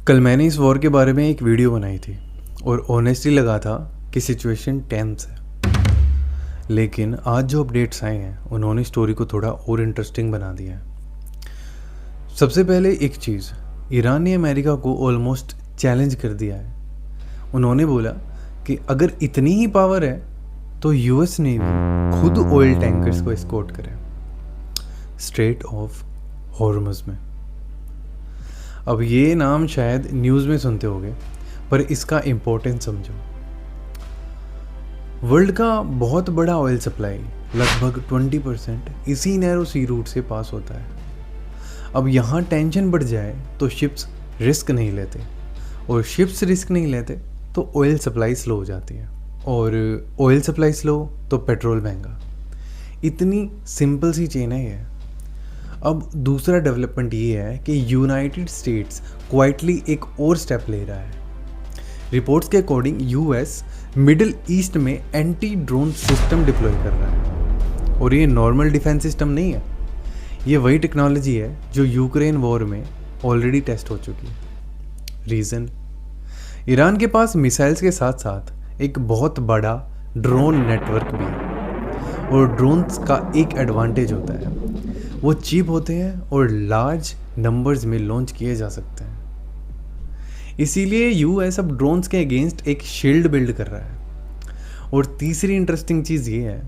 कल मैंने इस वॉर के बारे में एक वीडियो बनाई थी और ऑनेस्टली लगा था कि सिचुएशन टेंस है। लेकिन आज जो अपडेट्स आए हैं उन्होंने स्टोरी को थोड़ा और इंटरेस्टिंग बना दिया है। सबसे पहले एक चीज़, ईरान ने अमेरिका को ऑलमोस्ट चैलेंज कर दिया है। उन्होंने बोला कि अगर इतनी ही पावर है तो यूएस नेवी खुद ऑयल टैंकर्स को एस्कॉर्ट करे स्ट्रेट ऑफ हॉर्मुज़ में। अब ये नाम शायद न्यूज़ में सुनते होगे, पर इसका इम्पोर्टेंस समझो। वर्ल्ड का बहुत बड़ा ऑयल सप्लाई लगभग 20% इसी नैरो सी रूट से पास होता है। अब यहाँ टेंशन बढ़ जाए तो शिप्स रिस्क नहीं लेते, और शिप्स रिस्क नहीं लेते तो ऑयल सप्लाई स्लो हो जाती है, और ऑयल सप्लाई स्लो तो पेट्रोल महंगा। इतनी सिंपल सी चेन है ये। अब दूसरा डेवलपमेंट ये है कि यूनाइटेड स्टेट्स क्वाइटली एक और स्टेप ले रहा है। रिपोर्ट्स के अकॉर्डिंग यूएस मिडिल ईस्ट में एंटी ड्रोन सिस्टम डिप्लॉय कर रहा है, और ये नॉर्मल डिफेंस सिस्टम नहीं है। ये वही टेक्नोलॉजी है जो यूक्रेन वॉर में ऑलरेडी टेस्ट हो चुकी है। रीज़न, ईरान के पास मिसाइल्स के साथ साथ एक बहुत बड़ा ड्रोन नेटवर्क भी है, और ड्रोन्स का एक एडवांटेज होता है, वो चीप होते हैं और लार्ज नंबर्स में लॉन्च किए जा सकते हैं। इसीलिए यूएस अब ड्रोन्स के अगेंस्ट एक शील्ड बिल्ड कर रहा है। और तीसरी इंटरेस्टिंग चीज़ ये है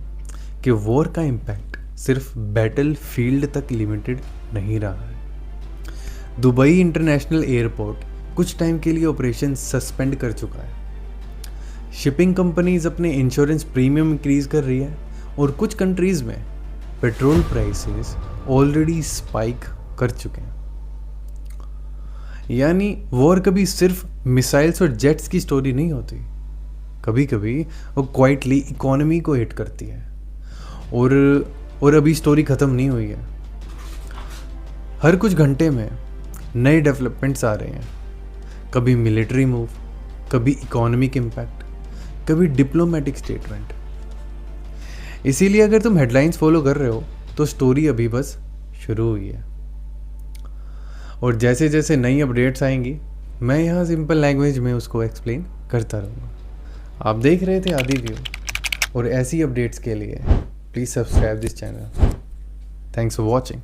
कि वॉर का इम्पैक्ट सिर्फ बैटल फील्ड तक लिमिटेड नहीं रहा है। दुबई इंटरनेशनल एयरपोर्ट कुछ टाइम के लिए ऑपरेशन सस्पेंड कर चुका है। शिपिंग कंपनीज अपने इंश्योरेंस प्रीमियम इंक्रीज कर रही है, और कुछ कंट्रीज में पेट्रोल प्राइसेस ऑलरेडी स्पाइक कर चुके हैं। यानी वॉर कभी सिर्फ मिसाइल्स और जेट्स की स्टोरी नहीं होती, कभी कभी वो क्वाइटली इकोनॉमी को हिट करती है। और अभी स्टोरी ख़त्म नहीं हुई है। हर कुछ घंटे में नए डेवलपमेंट्स आ रहे हैं, कभी मिलिट्री मूव, कभी इकोनॉमिक इम्पैक्ट, कभी डिप्लोमेटिक स्टेटमेंट। इसीलिए अगर तुम हेडलाइंस फॉलो कर रहे हो तो स्टोरी अभी बस शुरू हुई है, और जैसे जैसे नई अपडेट्स आएंगी मैं यहाँ सिंपल लैंग्वेज में उसको एक्सप्लेन करता रहूँगा। आप देख रहे थे आदि व्यू, और ऐसी अपडेट्स के लिए please subscribe this channel. Thanks for watching.